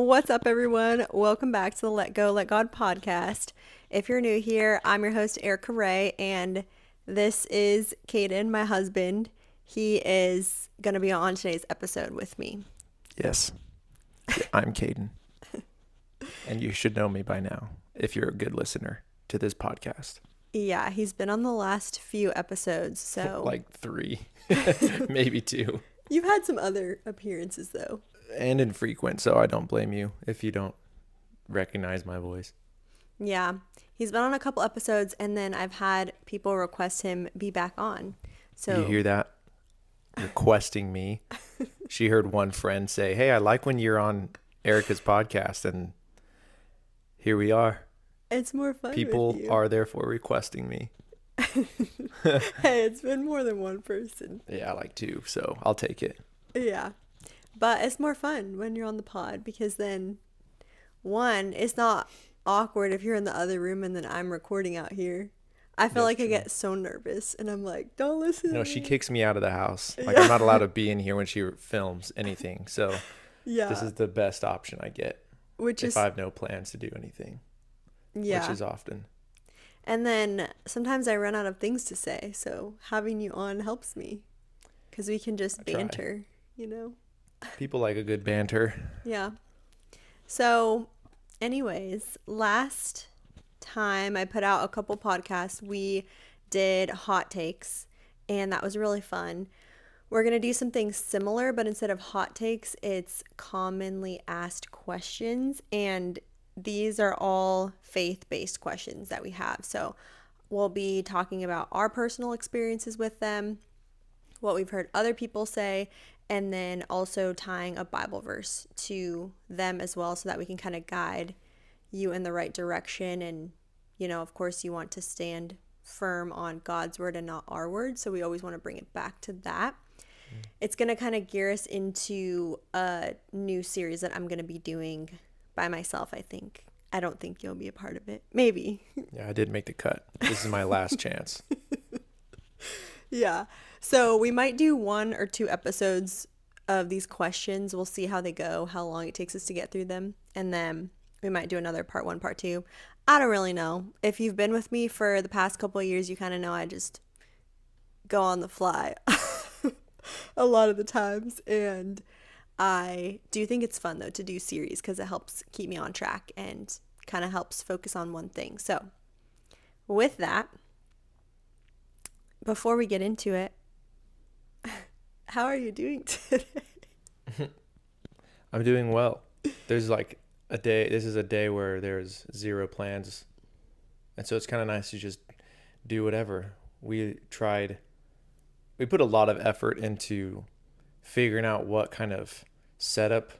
What's up, everyone? Welcome back to the Let Go, Let God podcast. If you're new here, I'm your host, Erika Ray, and this is Kaden, my husband. He is going to be on today's episode with me. Yes, I'm Kaden, and you should know me by now if you're a good listener to this podcast. Yeah, he's been on the last few episodes, so... Like 3, maybe 2. You've had some other appearances, though. And infrequent, so I don't blame you if you don't recognize my voice. Yeah, he's been on a couple episodes, and then I've had people request him be back on. So You hear that? Requesting me. She heard one friend say, "Hey, I like when you're on Erika's podcast," and here we are. It's more fun People with you. are therefore requesting me. Hey, it's been more than one person. Yeah, I like 2, so I'll take it. Yeah. But it's more fun when you're on the pod because then, one, it's not awkward if you're in the other room and then I'm recording out here. I feel That's like true. I get so nervous and I'm like, don't listen to No, me. she kicks me out of the house. Like, Yeah. I'm not allowed to be in here when she films anything. So Yeah. this is the best option I get which if is, I have no plans to do anything, yeah. which is often. And then sometimes I run out of things to say. So having you on helps me because we can just I try. banter, you know? People like a good banter. Yeah. So, anyways, last time I put out a couple podcasts, we did hot takes, and that was really fun. We're going to do something similar, but instead of hot takes, it's commonly asked questions, and these are all faith-based questions that we have. So, we'll be talking about our personal experiences with them, what we've heard other people say, and then also tying a Bible verse to them as well so that we can kind of guide you in the right direction. And, you know, of course, you want to stand firm on God's word and not our word. So we always want to bring it back to that. It's going to kind of gear us into a new series that I'm going to be doing by myself, I think. I don't think you'll be a part of it. Maybe. Yeah, I did make the cut. This is my last chance. Yeah. So we might do 1 or 2 episodes of these questions. We'll see how they go, how long it takes us to get through them. And then we might do another part 1, part 2. I don't really know. If you've been with me for the past couple of years, you kind of know I just go on the fly a lot of the times. And I do think it's fun, though, to do series because it helps keep me on track and kind of helps focus on one thing. So with that, before we get into it, how are you doing today? I'm doing well. There's like a day. This is a day where there's 0 plans. And so it's kind of nice to just do whatever. We put a lot of effort into figuring out what kind of setup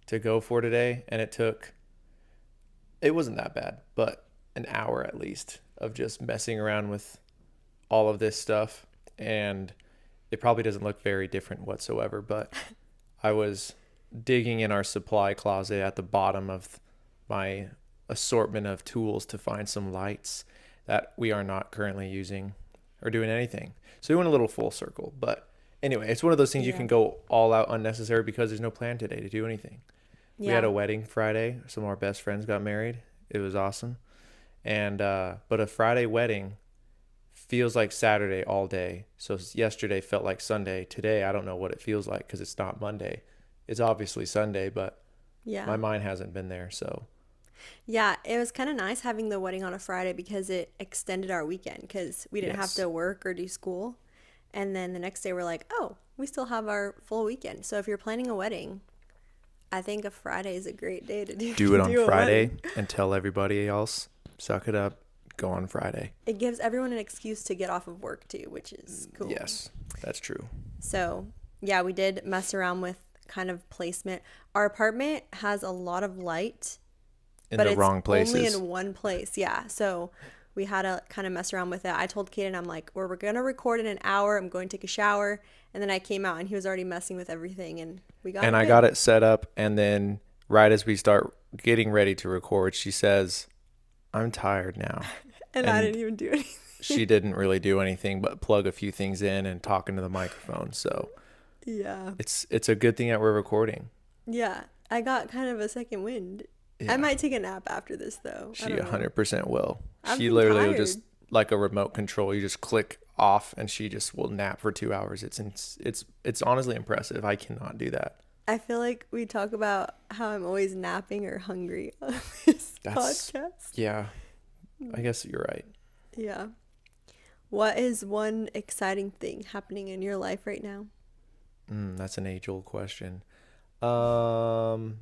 to go for today. And it wasn't that bad, but an hour at least of just messing around with all of this stuff. And it probably doesn't look very different whatsoever, but I was digging in our supply closet at the bottom of my assortment of tools to find some lights that we are not currently using or doing anything. So we went a little full circle, but anyway, it's one of those things you can go all out unnecessary because there's no plan today to do anything. We had a wedding Friday. Some of our best friends got married. It was awesome. And, but a Friday wedding feels like Saturday all day. So yesterday felt like Sunday. Today, I don't know what it feels like because it's not Monday. It's obviously Sunday, but my mind hasn't been there. So yeah, it was kind of nice having the wedding on a Friday because it extended our weekend because we didn't have to work or do school. And then the next day we're like, oh, we still have our full weekend. So if you're planning a wedding, I think a Friday is a great day to do it on Friday wedding. and tell everybody else, suck it up, go on Friday. It gives everyone an excuse to get off of work too, which is cool. Yes, that's true. So yeah, we did mess around with kind of placement. Our apartment has a lot of light, But the wrong places. only in one place. Yeah. So we had to kind of mess around with it. I told Kaden, I'm like, we're going to record in an hour. I'm going to take a shower. And then I came out and he was already messing with everything and we got it. And I got it set up. And then right as we start getting ready to record, she says, I'm tired now. and I didn't even do anything. She didn't really do anything but plug a few things in and talk into the microphone. So yeah, it's a good thing that we're recording. Yeah. I got kind of a second wind. I Yeah. might take a nap after this though. I She don't know. 100% will. I'm She literally will tired. just, like a remote control, you just click off and she just will nap for 2 hours. It's honestly impressive. I cannot do that. I feel like we talk about how I'm always napping or hungry on this That's, podcast. yeah, I guess you're right. Yeah. What is one exciting thing happening in your life right now? That's an age-old question. Um,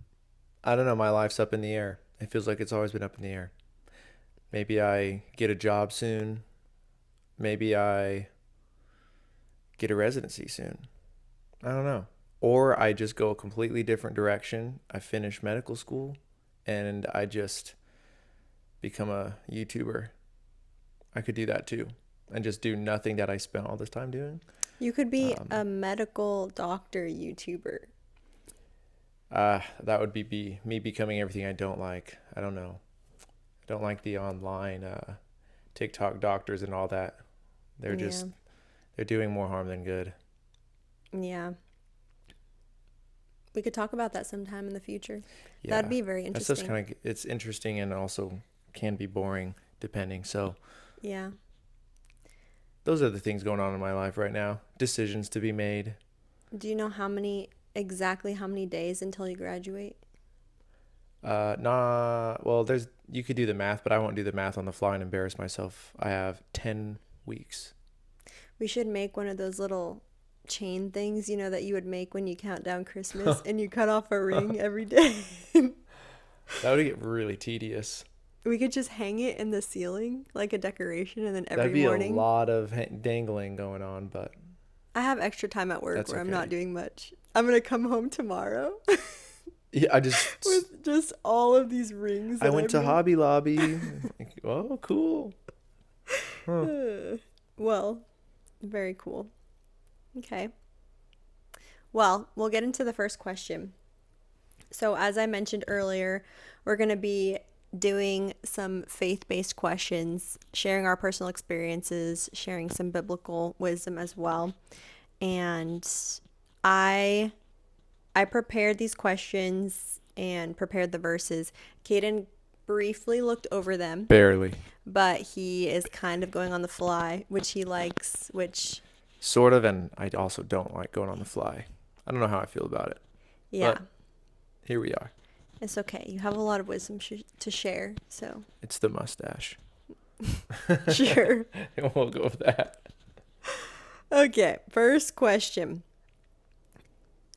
I don't know. My life's up in the air. It feels like it's always been up in the air. Maybe I get a job soon. Maybe I get a residency soon. I don't know. Or I just go a completely different direction. I finish medical school and I just become a YouTuber. I could do that too and just do nothing that I spent all this time doing. You could be Um, a medical doctor YouTuber. that would be me becoming everything I don't like. I don't know. I don't like the online TikTok doctors and all that. They're Yeah. just they're doing more harm than good. Yeah. We could talk about that sometime in the future. That'd Yeah. be very That's just interesting. kind of it's interesting and also can be boring depending. So, Yeah. those are the things going on in my life right now. Decisions to be made. Do you know exactly how many days until you graduate? Nah, well, you could do the math, but I won't do the math on the fly and embarrass myself. I have 10 weeks. We should make one of those little chain things, that you would make when you count down Christmas and you cut off a ring every day. That would get really tedious. We could just hang it in the ceiling like a decoration and then That'd every be a morning. lot of dangling going on, but I have extra time at work that's where I'm not okay. doing much. I'm going to come home tomorrow Yeah, with just all of these rings I that went I've to made. Hobby Lobby. Oh, cool. Huh. Well, very cool. Okay. Well, we'll get into the first question. So, as I mentioned earlier, we're going to be doing some faith based questions, sharing our personal experiences, sharing some biblical wisdom as well. And I I prepared these questions and prepared the verses. Kaden briefly looked over them, Barely. but he is kind of going on the fly, which he likes, which, Sort of, and I also don't like going on the fly. I don't know how I feel about it, yeah, but here we are. it's okay. You have a lot of wisdom to share, so It's the mustache. sure. We'll go with that. Okay, first question.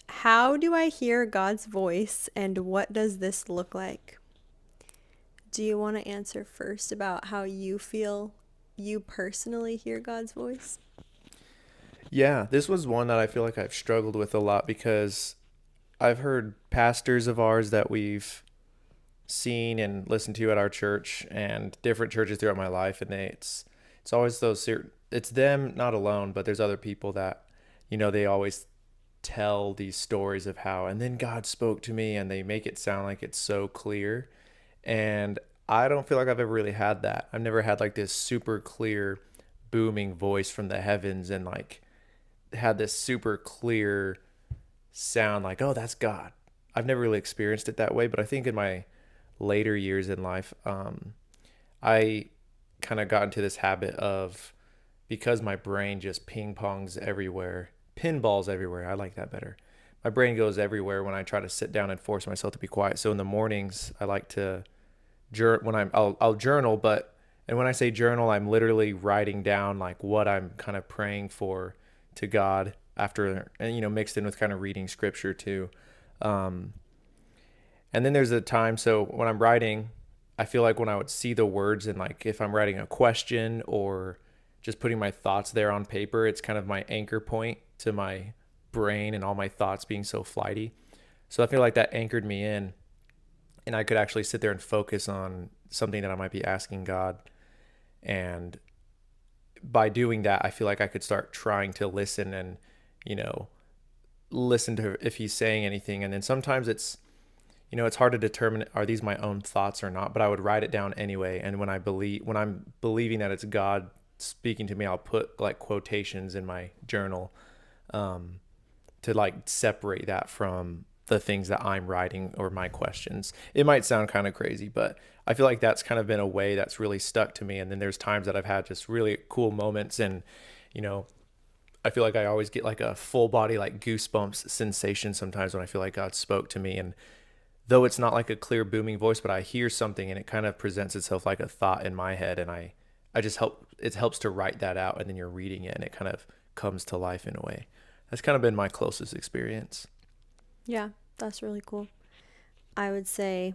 How do I hear God's voice and what does this look like? Do you want to answer first about how you feel you personally hear God's voice? Yeah, this was one that I feel like I've struggled with a lot because I've heard pastors of ours that we've seen and listened to at our church and different churches throughout my life, and it's always it's them not alone, but there's other people that they always tell these stories of how and then God spoke to me, and they make it sound like it's so clear. And I don't feel like I've ever really had that. I've never had like this super clear booming voice from the heavens and like had this super clear sound like, oh, that's God. I've never really experienced it that way, but I think in my later years in life, I kind of got into this habit of, because my brain just ping pongs everywhere, pinballs everywhere. I like that better. My brain goes everywhere when I try to sit down and force myself to be quiet. So in the mornings, I like to I'll journal, but and when I say journal, I'm literally writing down like what I'm kind of praying for to God after, and mixed in with kind of reading scripture too. Um, and then there's a time, so when I'm writing, I feel like when I would see the words and like if I'm writing a question or just putting my thoughts there on paper, it's kind of my anchor point to my brain and all my thoughts being so flighty. So I feel like that anchored me in, and I could actually sit there and focus on something that I might be asking God. And by doing that, I feel like I could start trying to listen and, you know, listen to if he's saying anything. And then sometimes it's hard to determine, are these my own thoughts or not, but I would write it down anyway. And when I'm believing that it's God speaking to me, I'll put like quotations in my journal, to like separate that from the things that I'm writing or my questions. It might sound kind of crazy, but I feel like that's kind of been a way that's really stuck to me. And then there's times that I've had just really cool moments, and you know, I feel like I always get like a full body like goosebumps sensation sometimes when I feel like God spoke to me. And though it's not like a clear booming voice, but I hear something and it kind of presents itself like a thought in my head, and I just it helps to write that out, and then you're reading it and it kind of comes to life in a way. That's kind of been my closest experience. Yeah, that's really cool. I would say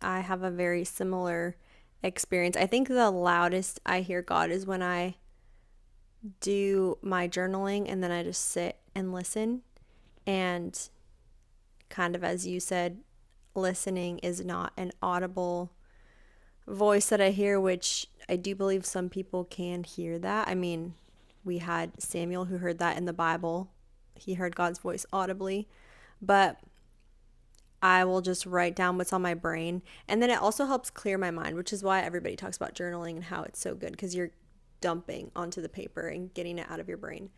I have a very similar experience. I think the loudest I hear God is when I do my journaling and then I just sit and listen. And kind of as you said, listening is not an audible voice that I hear, which I do believe some people can hear that. I mean, we had Samuel who heard that in the Bible. He heard God's voice audibly, but I will just write down what's on my brain. And then it also helps clear my mind, which is why everybody talks about journaling and how it's so good, because you're dumping onto the paper and getting it out of your brain.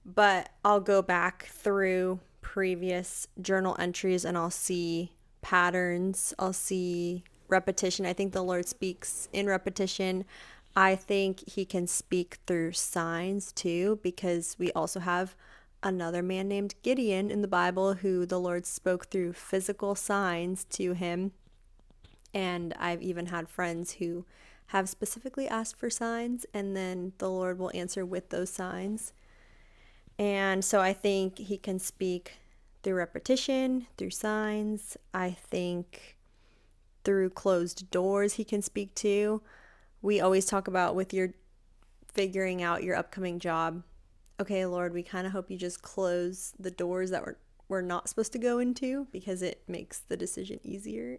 But I'll go back through previous journal entries and I'll see patterns. I'll see repetition. I think the Lord speaks in repetition. I think he can speak through signs too, because we also have another man named Gideon in the Bible who the Lord spoke through physical signs to him. And I've even had friends who have specifically asked for signs, and then the Lord will answer with those signs. And so I think he can speak through repetition, through signs. I think through closed doors he can speak to. We always talk about with your figuring out your upcoming job. Okay, Lord, we kind of hope you just close the doors that we're not supposed to go into, because it makes the decision easier.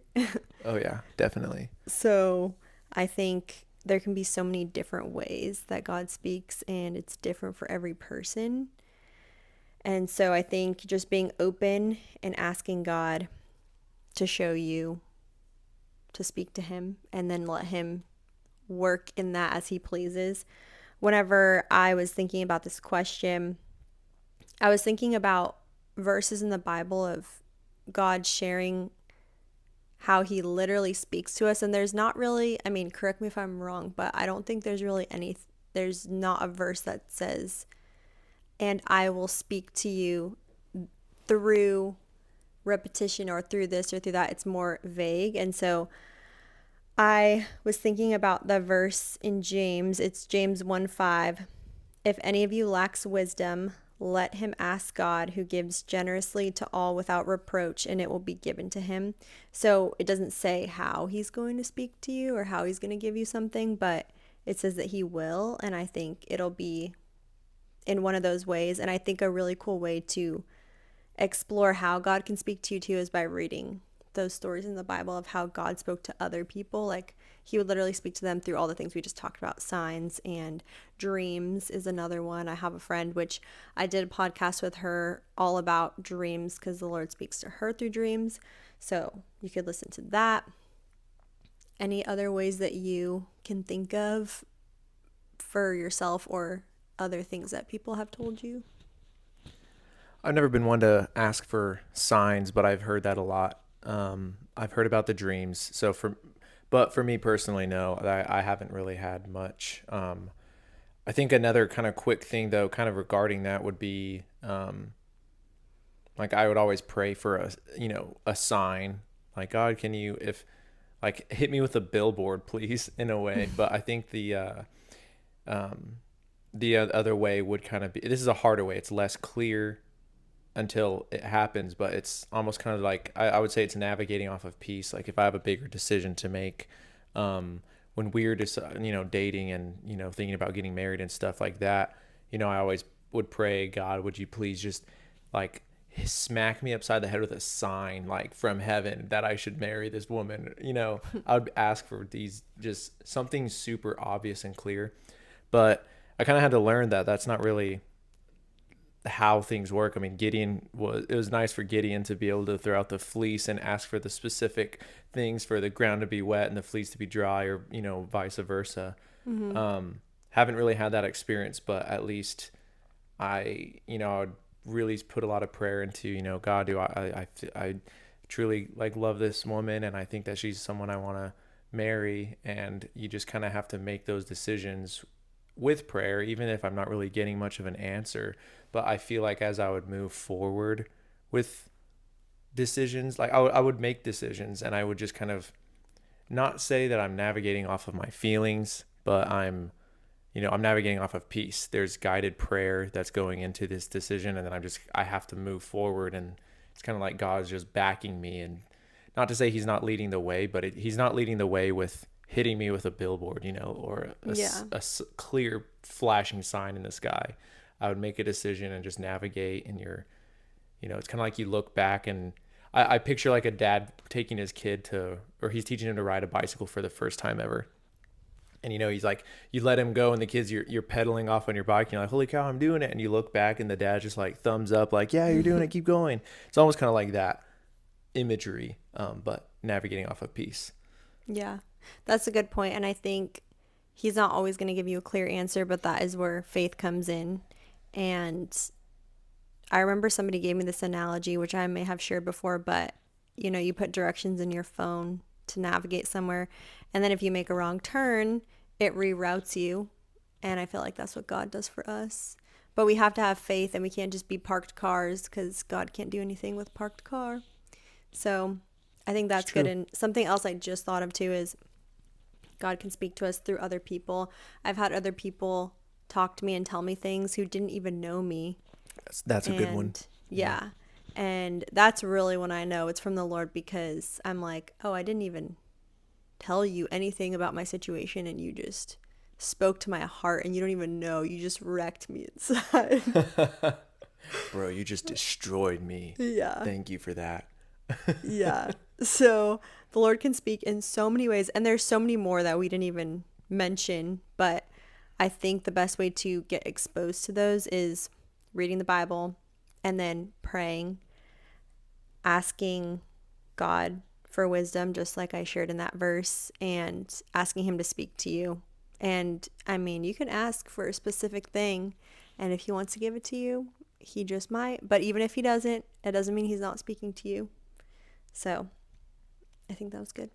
Oh yeah, definitely. So I think there can be so many different ways that God speaks, and it's different for every person. And so I think just being open and asking God to show you, to speak to him, and then let him work in that as he pleases. Whenever I was thinking about this question, I was thinking about verses in the Bible of God sharing how he literally speaks to us. And there's not really, I mean, correct me if I'm wrong, but I don't think there's really there's not a verse that says, and I will speak to you through repetition or through this or through that. It's more vague. And so I was thinking about the verse in James. It's James 1:5. If any of you lacks wisdom, let him ask God, who gives generously to all without reproach, and it will be given to him. So it doesn't say how he's going to speak to you or how he's going to give you something, but it says that he will. And I think it'll be in one of those ways. And I think a really cool way to explore how God can speak to you too is by reading those stories in the Bible of how God spoke to other people. Like he would literally speak to them through all the things we just talked about. Signs and dreams is another one. I have a friend, which I did a podcast with her all about dreams, because the Lord speaks to her through dreams. So you could listen to that. Any other ways that you can think of for yourself or other things that people have told you? I've never been one to ask for signs, but I've heard that a lot. I've heard about the dreams. But for me personally, no, I haven't really had much. I think another kind of quick thing though, kind of regarding that would be, like I would always pray for a sign, like God, can you, if like hit me with a billboard, please, in a way. But I think the other way would kind of be, this is a harder way. It's less clear until it happens, but it's almost kind of like I would say it's navigating off of peace. Like if I have a bigger decision to make, when we're just dating and thinking about getting married and stuff like that, I always would pray, God, would you please just like smack me upside the head with a sign like from heaven that I should marry this woman. I would ask for these, just something super obvious and clear. But I kind of had to learn that that's not really how things work. I mean, it was nice for Gideon to be able to throw out the fleece and ask for the specific things for the ground to be wet and the fleece to be dry, or, vice versa. Mm-hmm. Haven't really had that experience, but at least I would really put a lot of prayer into, God, do I truly like love this woman, and I think that she's someone I want to marry. And you just kind of have to make those decisions with prayer, even if I'm not really getting much of an answer. But I feel like as I would move forward with decisions, like I would make decisions, and I would just kind of not say that I'm navigating off of my feelings, but I'm navigating off of peace. There's guided prayer that's going into this decision, and then I have to move forward, and it's kind of like God's just backing me. And not to say he's not leading the way, but he's not leading the way with hitting me with a billboard, or Yeah. a clear flashing sign in the sky. I would make a decision and just navigate, and it's kind of like you look back, and I picture like a dad taking his kid or he's teaching him to ride a bicycle for the first time ever. And he's like, you let him go, and the kids, you're pedaling off on your bike, and you're like, holy cow, I'm doing it. And you look back, and the dad just like thumbs up, like, yeah, you're doing it, keep going. It's almost kind of like that imagery, but navigating off of peace. Yeah. That's a good point. And I think he's not always going to give you a clear answer, but that is where faith comes in. And I remember somebody gave me this analogy, which I may have shared before, but you put directions in your phone to navigate somewhere. And then if you make a wrong turn, it reroutes you. And I feel like that's what God does for us. But we have to have faith, and we can't just be parked cars, because God can't do anything with parked car. So I think that's good. And something else I just thought of too is God can speak to us through other people. I've had other people talk to me and tell me things who didn't even know me. That's a good one. Yeah. And that's really when I know it's from the Lord, because I'm like, oh, I didn't even tell you anything about my situation, and you just spoke to my heart, and you don't even know. You just wrecked me inside. Bro, you just destroyed me. Yeah. Thank you for that. Yeah. So the Lord can speak in so many ways, and there's so many more that we didn't even mention, but I think the best way to get exposed to those is reading the Bible, and then praying, asking God for wisdom, just like I shared in that verse, and asking him to speak to you. And I mean, you can ask for a specific thing, and if he wants to give it to you, he just might. But even if he doesn't, it doesn't mean he's not speaking to you. So I think that was good.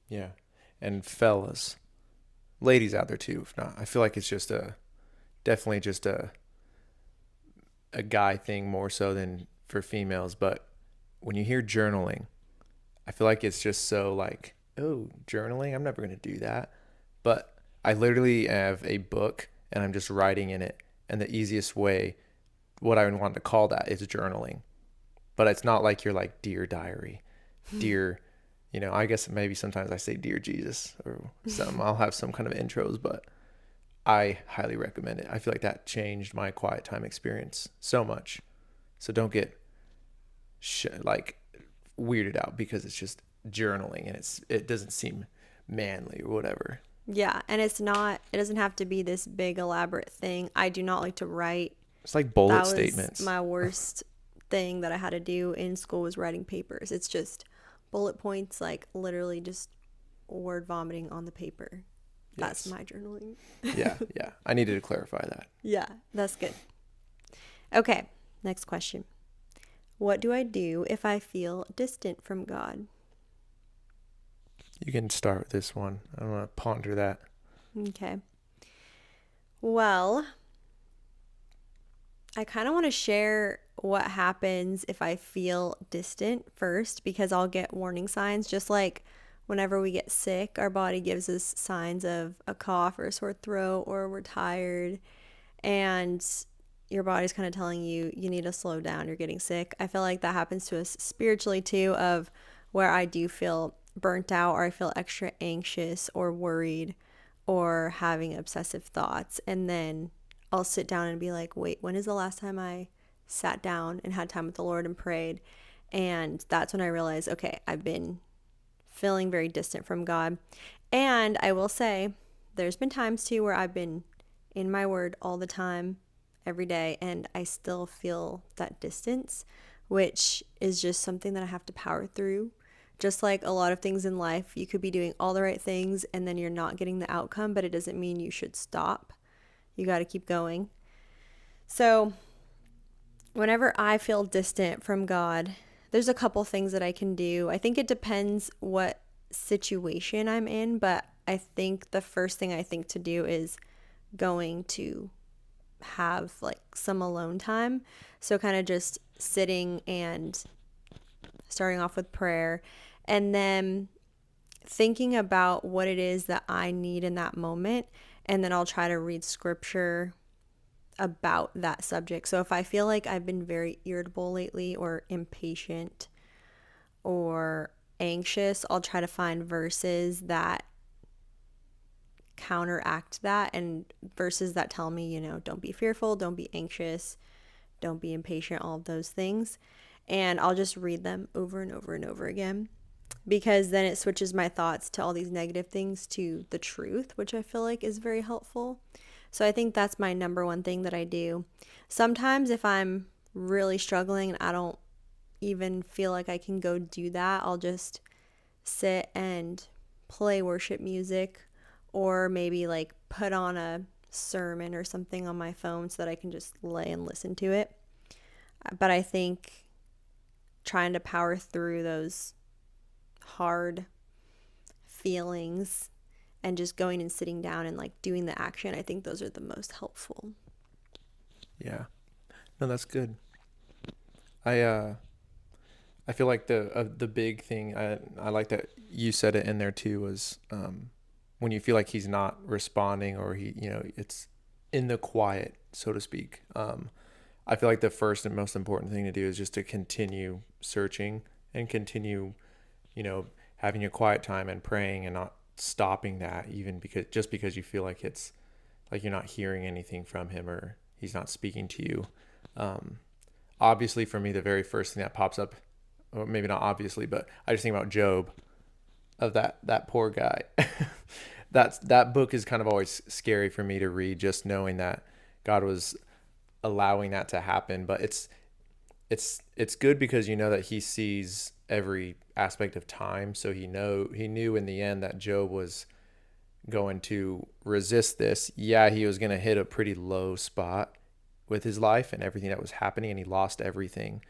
Yeah. And fellas, ladies out there too, if not, I feel like it's definitely just a guy thing more so than for females. But when you hear journaling, I feel like it's just so like, oh, journaling, I'm never going to do that. But I literally have a book, and I'm just writing in it. And the easiest way, what I would want to call that, is journaling. But it's not like you're like, dear diary, dear, I guess maybe sometimes I say dear Jesus or something. I'll have some kind of intros, but I highly recommend it. I feel like that changed my quiet time experience so much. So don't get like weirded out because it's just journaling, and it doesn't seem manly or whatever. Yeah, and it doesn't have to be this big elaborate thing. I do not like to write. It's like bullet That was statements. my worst thing that I had to do in school, was writing papers. It's just bullet points, like literally just word vomiting on the paper. That's my journaling. Yeah. I needed to clarify that. Yeah, that's good. Okay, next question. What do I do if I feel distant from God? You can start with this one. I want to ponder that. Okay. Well, I kind of want to share what happens if I feel distant first, because I'll get warning signs. Just like whenever we get sick, our body gives us signs of a cough or a sore throat, or we're tired, and your body's kind of telling you need to slow down, you're getting sick. I feel like that happens to us spiritually too, of where I do feel burnt out, or I feel extra anxious or worried or having obsessive thoughts. And then I'll sit down and be like, wait, when is the last time I sat down and had time with the Lord and prayed? And that's when I realized, okay, I've been feeling very distant from God. And I will say, there's been times too where I've been in my word all the time, every day, and I still feel that distance, which is just something that I have to power through. Just like a lot of things in life, you could be doing all the right things and then you're not getting the outcome, but it doesn't mean you should stop. You got to keep going. So whenever I feel distant from God, there's a couple things that I can do. I think it depends what situation I'm in, but I think the first thing I think to do is going to have like some alone time. So kind of just sitting and starting off with prayer and then thinking about what it is that I need in that moment. And then I'll try to read scripture about that subject. So if I feel like I've been very irritable lately or impatient or anxious, I'll try to find verses that counteract that and verses that tell me, don't be fearful, don't be anxious, don't be impatient, all of those things. And I'll just read them over and over and over again because then it switches my thoughts to all these negative things to the truth, which I feel like is very helpful. So I think that's my number one thing that I do. Sometimes if I'm really struggling and I don't even feel like I can go do that, I'll just sit and play worship music or maybe like put on a sermon or something on my phone so that I can just lay and listen to it. But I think trying to power through those hard feelings and just going and sitting down and like doing the action, I think those are the most helpful. Yeah. No, that's good. I feel like the big thing I like that you said it in there too was when you feel like he's not responding or it's in the quiet, so to speak. I feel like the first and most important thing to do is just to continue searching and continue, having a quiet time and praying and not stopping that even because you feel like it's like you're not hearing anything from him or he's not speaking to you. Obviously for me, the very first thing that pops up, or maybe not obviously, but I just think about Job, of that poor guy. That book is kind of always scary for me to read, just knowing that God was allowing that to happen. But it's good because you know that he sees every aspect of time. So he knew in the end that Job was going to resist this. Yeah, he was going to hit a pretty low spot with his life and everything that was happening, and he lost everything.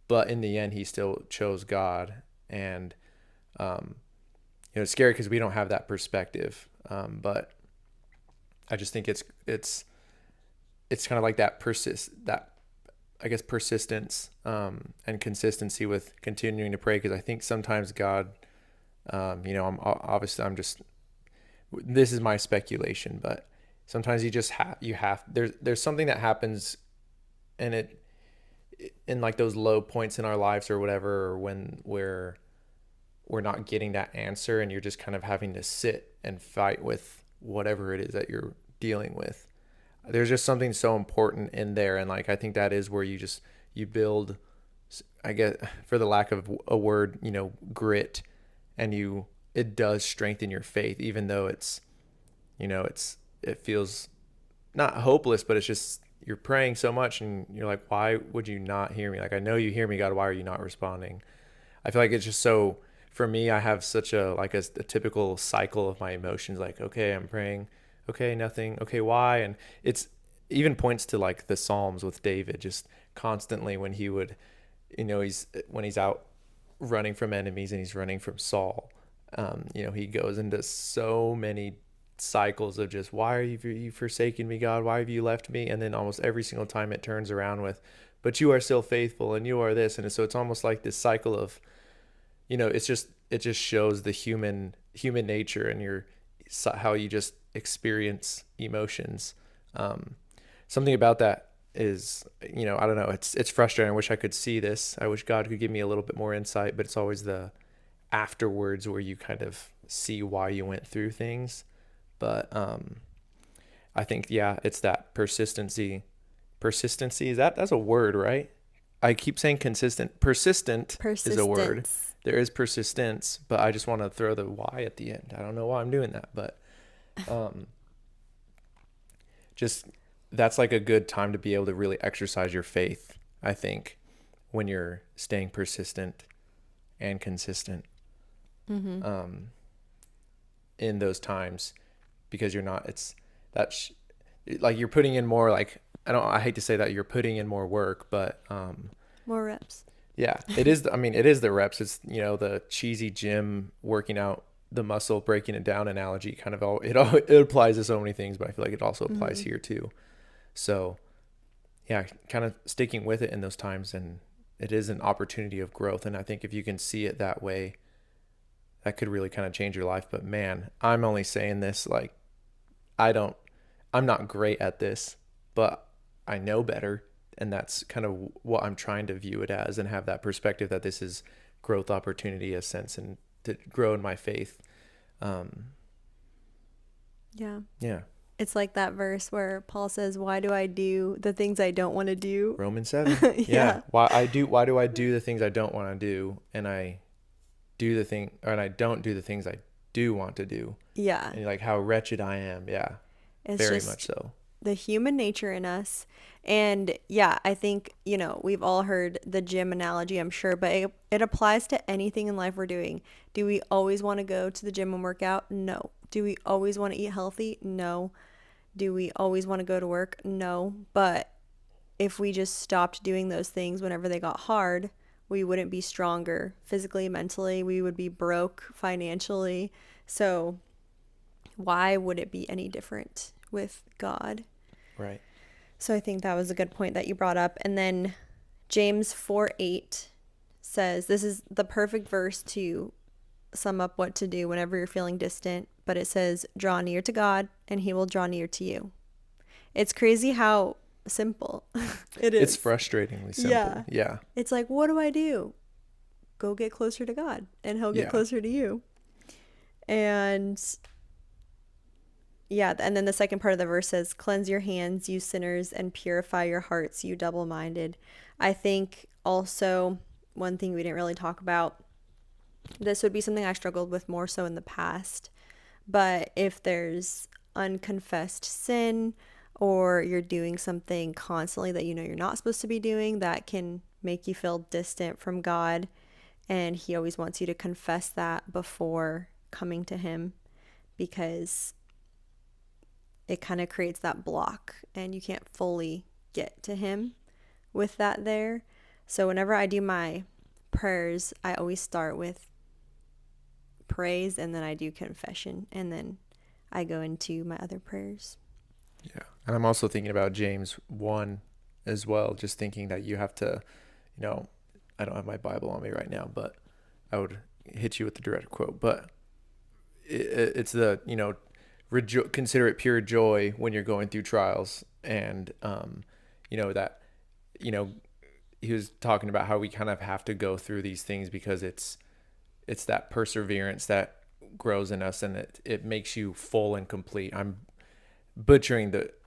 But in the end, he still chose God. And it's scary because we don't have that perspective. But I just think it's kind of like that persistence and consistency with continuing to pray. Because I think sometimes God, I'm just, this is my speculation, but sometimes there's something that happens, and it in like those low points in our lives or whatever, or when we're not getting that answer, and you're just kind of having to sit and fight with whatever it is that you're dealing with. There's just something so important in there, and like I think that is where you build, I guess, for the lack of a word, grit, and it does strengthen your faith, even though it feels not hopeless, but it's just you're praying so much and you're like, why would you not hear me? Like, I know you hear me, God, why are you not responding? I feel like it's just so, for me, I have such a typical cycle of my emotions. Like, okay, I'm praying. Okay, nothing. Okay, why? And it's even points to like the Psalms with David, just constantly when he would, when he's out running from enemies and he's running from Saul, he goes into so many cycles of just, why are you forsaken me, God? Why have you left me? And then almost every single time it turns around with, but you are still faithful and you are this. And so it's almost like this cycle of, it just shows the human nature and how you just experience emotions. Something about that is, I don't know, it's frustrating. I wish I could see this. I wish God could give me a little bit more insight, but it's always the afterwards where you kind of see why you went through things. But I think, yeah, it's that persistency. That's a word, right? I keep saying consistent. Persistent is a word. There is persistence, but I just want to throw the Y at the end. I don't know why I'm doing that, but just that's like a good time to be able to really exercise your faith, I think, when you're staying persistent and consistent in those times, because you're not, like you're putting in more, like, I hate to say that you're putting in more work, but More reps. yeah, it is. I mean, it is the reps. It's, the cheesy gym working out the muscle, breaking it down analogy kind of it applies to so many things, but I feel like it also applies here too. So yeah, kind of sticking with it in those times, and it is an opportunity of growth. And I think if you can see it that way, that could really kind of change your life. But man, I'm only saying this like I'm not great at this, but I know better. And that's kind of what I'm trying to view it as, and have that perspective that this is growth opportunity, a sense, and to grow in my faith. Yeah. Yeah. It's like that verse where Paul says, "Why do I do the things I don't want to do?" Romans 7. Yeah. Yeah. Why do I do the things I don't want to do, and I don't do the things I do want to do? Yeah. And like how wretched I am. Yeah. It's Very just much so. the human nature in us. And yeah, I think, we've all heard the gym analogy, I'm sure, but it applies to anything in life we're doing. Do we always want to go to the gym and work out? No. Do we always want to eat healthy? No. Do we always want to go to work? No. But if we just stopped doing those things whenever they got hard, we wouldn't be stronger physically, mentally. We would be broke financially. So why would it be any different with God? Right. So I think that was a good point that you brought up. And then James 4:8 says, this is the perfect verse to sum up what to do whenever you're feeling distant. But it says, draw near to God and he will draw near to you. It's crazy how simple it is. It's frustratingly simple. Yeah. It's like, what do I do? Go get closer to God and he'll get closer to you. And yeah, and then the second part of the verse says, cleanse your hands, you sinners, and purify your hearts, you double-minded. I think also one thing we didn't really talk about, this would be something I struggled with more so in the past, but if there's unconfessed sin, or you're doing something constantly that you're not supposed to be doing, that can make you feel distant from God, and he always wants you to confess that before coming to him, because it kind of creates that block and you can't fully get to him with that there. So whenever I do my prayers, I always start with praise, and then I do confession, and then I go into my other prayers. Yeah. And I'm also thinking about James 1 as well, just thinking that you have to, I don't have my Bible on me right now, but I would hit you with the direct quote, but it's the, consider it pure joy when you're going through trials. And that he was talking about how we kind of have to go through these things because it's that perseverance that grows in us, and it makes you full and complete. I'm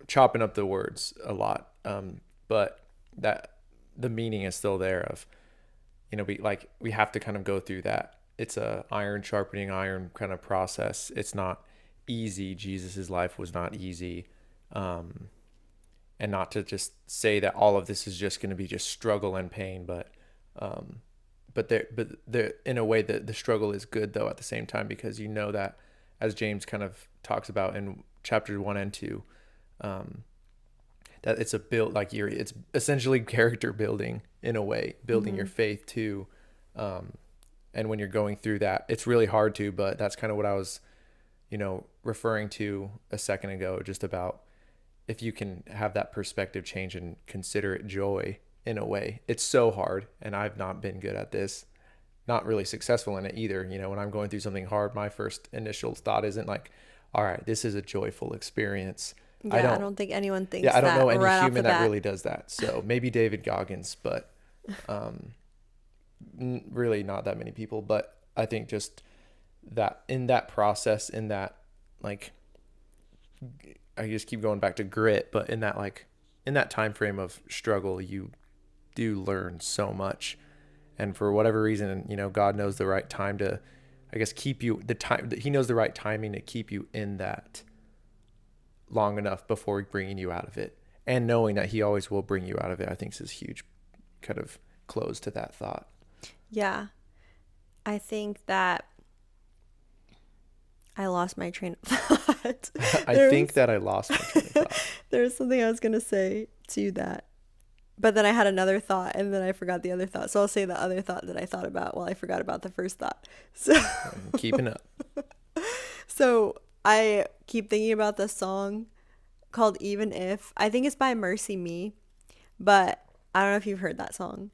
chopping up the words a lot, but that the meaning is still there of, we have to kind of go through that. It's a iron sharpening iron kind of process. It's not easy. Jesus's life was not easy. And not to just say that all of this is just going to be just struggle and pain, but in a way that the struggle is good though at the same time, because that, as James kind of talks about in chapters 1 and 2, that it's it's essentially character building in a way, building your faith too. And when you're going through that, it's really hard to, but that's kind of what I was, referring to a second ago, just about if you can have that perspective change and consider it joy in a way. It's so hard, and I've not been good at this, not really successful in it either. When I'm going through something hard, my first initial thought isn't like, all right, this is a joyful experience. Yeah, I don't think anyone thinks that. Yeah, I don't know any right human that really does that. So maybe David Goggins, but really not that many people. But I think just that in that process, in that, like, I just keep going back to grit, but in that time frame of struggle, you do learn so much. And for whatever reason, God knows the right time to, I guess, keep you he knows the right timing to keep you in that long enough before bringing you out of it, and knowing that he always will bring you out of it, I think is huge kind of close to that thought. Yeah. I think that I lost my train of thought. I think that I lost my train of thought. There's something I was going to say to that. But then I had another thought and then I forgot the other thought. So I'll say the other thought that I thought about while I forgot about the first thought. So I'm keeping up. so I keep thinking about this song called Even If. I think it's by Mercy Me, but I don't know if you've heard that song.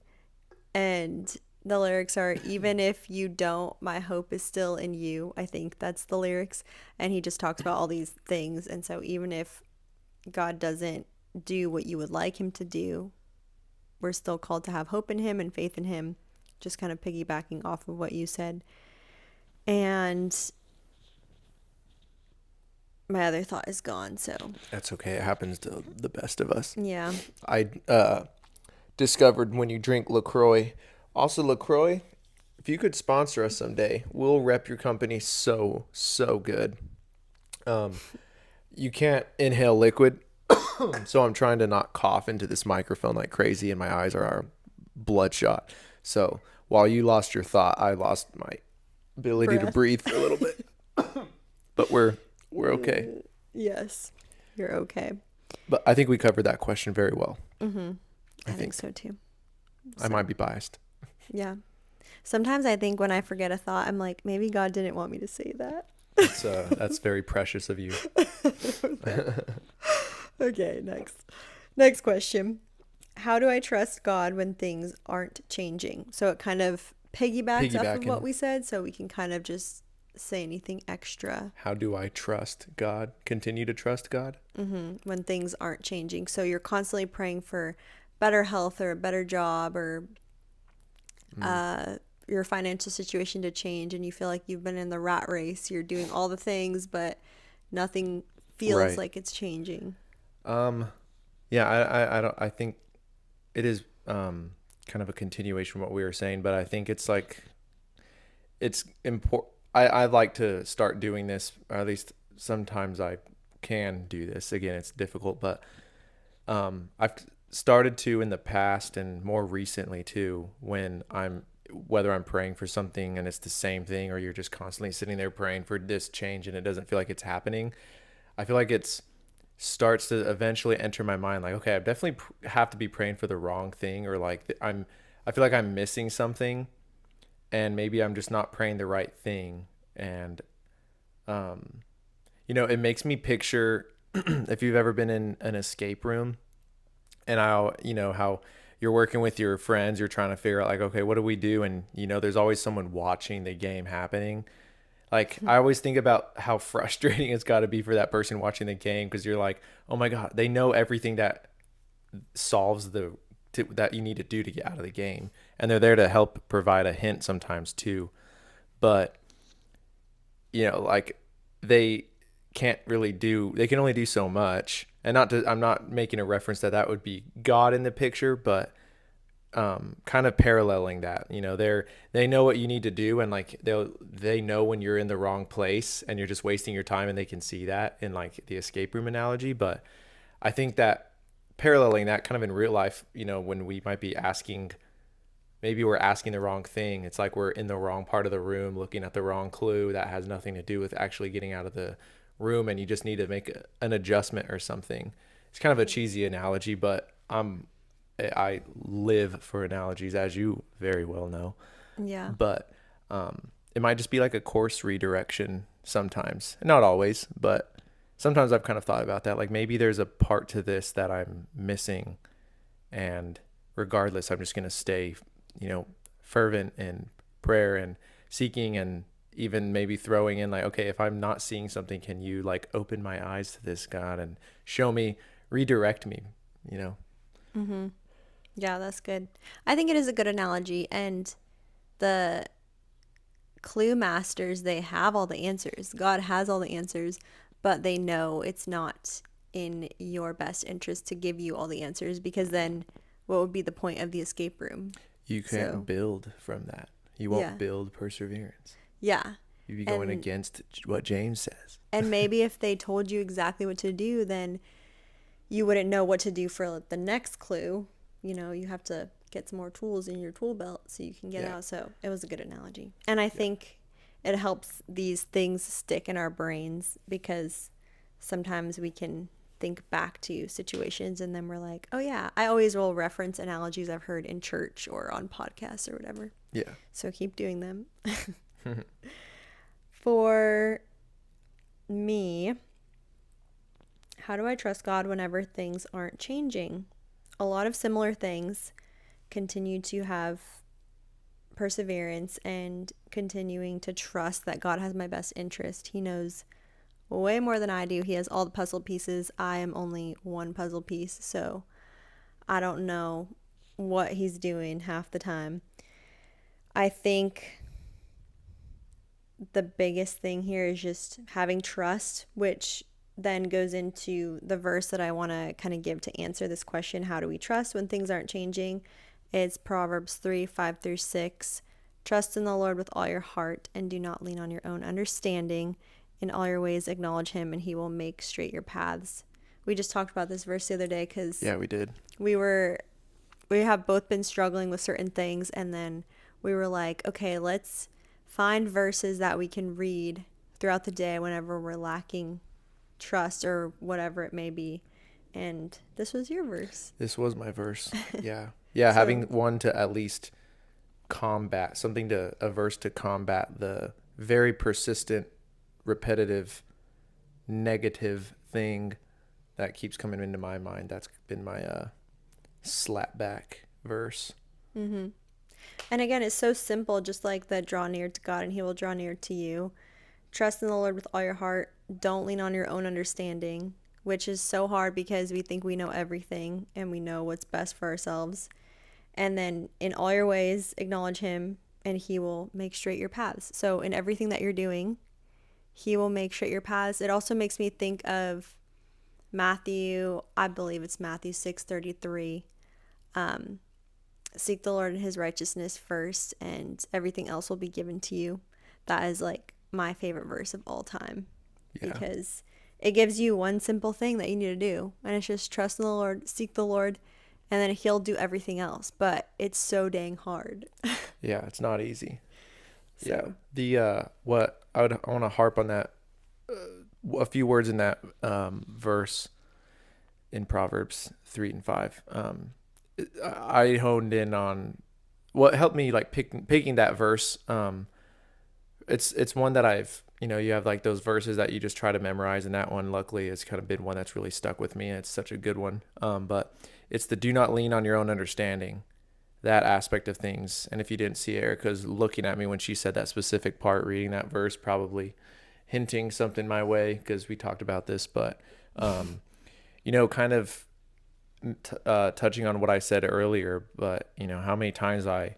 And the lyrics are, even if you don't, my hope is still in you. I think that's the lyrics. And he just talks about all these things. And so even if God doesn't do what you would like him to do, we're still called to have hope in him and faith in him. Just kind of piggybacking off of what you said. And my other thought is gone. So That's okay. It happens to the best of us. yeah. I discovered when you drink LaCroix. Also, LaCroix, if you could sponsor us someday, we'll rep your company so good. You can't inhale liquid, so I'm trying to not cough into this microphone like crazy, and my eyes are bloodshot. So while you lost your thought, I lost my ability to Breath. breathe for a little bit. But we're okay. Yes, you're okay. But I think we covered that question very well. I think so too. I might be biased. Yeah. Sometimes I think when I forget a thought, I'm like, maybe God didn't want me to say that. That's very precious of you. Okay, next question. How do I trust God when things aren't changing? So it kind of piggybacks off of Piggybacking. what we said, so we can kind of just say anything extra How do I trust God? Continue to trust God? when things aren't changing. So you're constantly praying for better health or a better job or your financial situation to change, and you feel like you've been in the rat race. You're doing all the things, but nothing feels Right. like it's changing. Yeah, I don't. I think it is kind of a continuation from what we were saying, but I think it's like it's important. I'd like to start doing this, or at least sometimes I can do this. Again, it's difficult, but I've started to in the past and more recently too, when whether I'm praying for something and it's the same thing, or you're just constantly sitting there praying for this change and it doesn't feel like it's happening. I feel like it's starts to eventually enter my mind like, okay, I definitely have to be praying for the wrong thing, or like I feel like I'm missing something, and maybe I'm just not praying the right thing. And it makes me picture if you've ever been in an escape room, and how you're working with your friends, you're trying to figure out like, okay, what do we do? And there's always someone watching the game happening. Like, I always think about how frustrating it's got to be for that person watching the game, because you're like, oh my God, they know everything that solves that you need to do to get out of the game. And they're there to help provide a hint sometimes too. But, like, they can't really they can only do so much. And I'm not making a reference that would be God in the picture, but kind of paralleling that, they know what you need to do, and like they know when you're in the wrong place and you're just wasting your time, and they can see that in like the escape room analogy. But I think that paralleling that kind of in real life, when we might be maybe we're asking the wrong thing. It's like we're in the wrong part of the room, looking at the wrong clue that has nothing to do with actually getting out of the room, and you just need to make an adjustment or something. It's kind of a cheesy analogy, but I live for analogies, as you very well know. Yeah. But it might just be like a course redirection sometimes. Not always, but sometimes I've kind of thought about that. Like, maybe there's a part to this that I'm missing, and regardless, I'm just going to stay, fervent in prayer and seeking, and even maybe throwing in like, okay, if I'm not seeing something, can you like open my eyes to this, God, and show me, redirect me, Yeah, that's good. I think it is a good analogy. And the clue masters, they have all the answers. God has all the answers, but they know it's not in your best interest to give you all the answers, because then what would be the point of the escape room? You can't build from that. You won't build perseverance. Yeah. You'd be going against what James says. And maybe if they told you exactly what to do, then you wouldn't know what to do for the next clue. You have to get some more tools in your tool belt so you can get out. So it was a good analogy. And I think it helps these things stick in our brains, because sometimes we can think back to situations and then we're like, oh yeah, I always will reference analogies I've heard in church or on podcasts or whatever. Yeah. So keep doing them. For me, how do I trust God whenever things aren't changing? A lot of similar things. Continue to have perseverance and continuing to trust that God has my best interest. He knows way more than I do. He has all the puzzle pieces. I am only one puzzle piece, so I don't know what he's doing half the time. I think the biggest thing here is just having trust, which then goes into the verse that I want to kind of give to answer this question: how do we trust when things aren't changing? It's Proverbs 3:5-6. Trust in the Lord with all your heart and do not lean on your own understanding. In all your ways acknowledge him and he will make straight your paths. We just talked about this verse the other day because Yeah, we did. we have both been struggling with certain things, and then we were like, okay, let's find verses that we can read throughout the day whenever we're lacking trust or whatever it may be. And this was your verse. This was my verse. Yeah. Yeah, So- having one to at least combat something, to a verse to combat the very persistent, repetitive, negative thing that keeps coming into my mind. That's been my slap back verse. Mm-hmm. And again, it's so simple, just like the draw near to God and he will draw near to you. Trust in the Lord with all your heart. Don't lean on your own understanding, which is so hard because we think we know everything and we know what's best for ourselves. And then in all your ways, acknowledge him and he will make straight your paths. So in everything that you're doing, he will make straight your paths. It also makes me think of Matthew, I believe it's Matthew 6:33. Seek the Lord and his righteousness first and everything else will be given to you. That is like my favorite verse of all time. Yeah. Because it gives you one simple thing that you need to do, and it's just trust in the Lord, seek the Lord, and then he'll do everything else. But it's so dang hard. Yeah, it's not easy. So. Yeah. The what I want to harp on that, a few words in that verse in Proverbs 3 and 5. I honed in on what helped me like picking that verse. It's one that you have like those verses that you just try to memorize, and that one luckily has kind of been one that's really stuck with me, and it's such a good one. But it's the do not lean on your own understanding, that aspect of things. And if you didn't see Erica's looking at me when she said that specific part, reading that verse, probably hinting something my way because we talked about this, but kind of touching on what I said earlier, but how many times I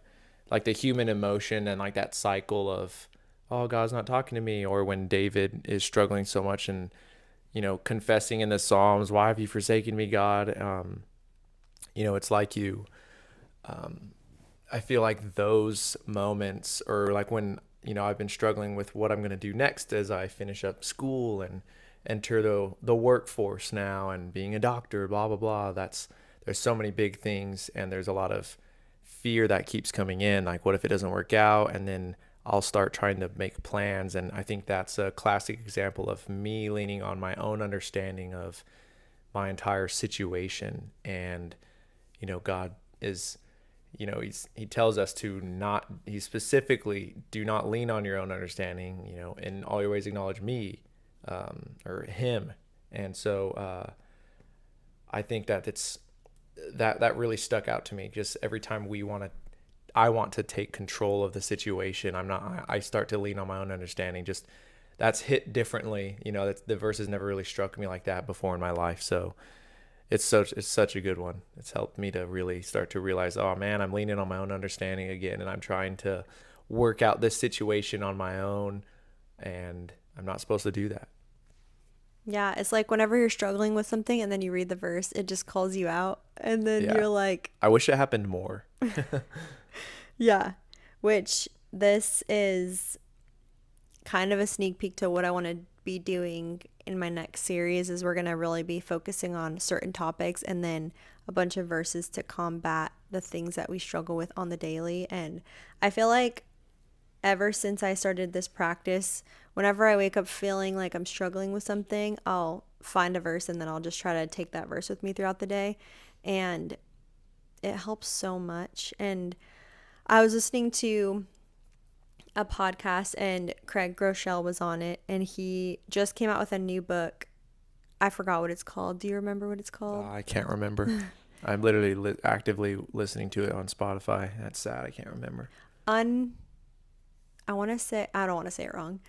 like the human emotion and like that cycle of, oh, God's not talking to me, or when David is struggling so much and confessing in the Psalms, why have you forsaken me, God? It's like I feel like those moments, or like when I've been struggling with what I'm going to do next as I finish up school and enter the workforce now and being a doctor, blah blah blah. There's so many big things, and there's a lot of fear that keeps coming in, like what if it doesn't work out, and then I'll start trying to make plans. And I think that's a classic example of me leaning on my own understanding of my entire situation. And God is, he tells us to not, he specifically, do not lean on your own understanding, in all your ways acknowledge me, or him. And so I think that that really stuck out to me. Just every time I want to take control of the situation, I start to lean on my own understanding. Just that's hit differently. The verses never really struck me like that before in my life. So it's such a good one. It's helped me to really start to realize, oh man, I'm leaning on my own understanding again, and I'm trying to work out this situation on my own, and I'm not supposed to do that. Yeah, it's like whenever you're struggling with something and then you read the verse, it just calls you out. And then you're like, I wish it happened more. yeah, which this is kind of a sneak peek to what I want to be doing in my next series. Is we're going to really be focusing on certain topics and then a bunch of verses to combat the things that we struggle with on the daily. And I feel like ever since I started this practice, whenever I wake up feeling like I'm struggling with something, I'll find a verse and then I'll just try to take that verse with me throughout the day. And it helps so much. And I was listening to a podcast and Craig Groeschel was on it, and he just came out with a new book. I forgot what it's called. Do you remember what it's called? I can't remember. I'm literally actively listening to it on Spotify. That's sad. I can't remember. I don't want to say it wrong.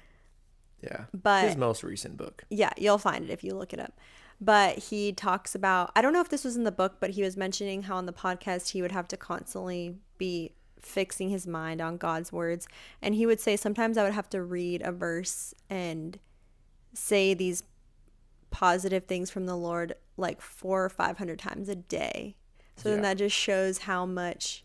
Yeah. But his most recent book. Yeah, you'll find it if you look it up. But he talks about, I don't know if this was in the book, but he was mentioning how on the podcast he would have to constantly be fixing his mind on God's words. And he would say sometimes I would have to read a verse and say these positive things from the Lord like 400 or 500 times a day. So then that just shows how much,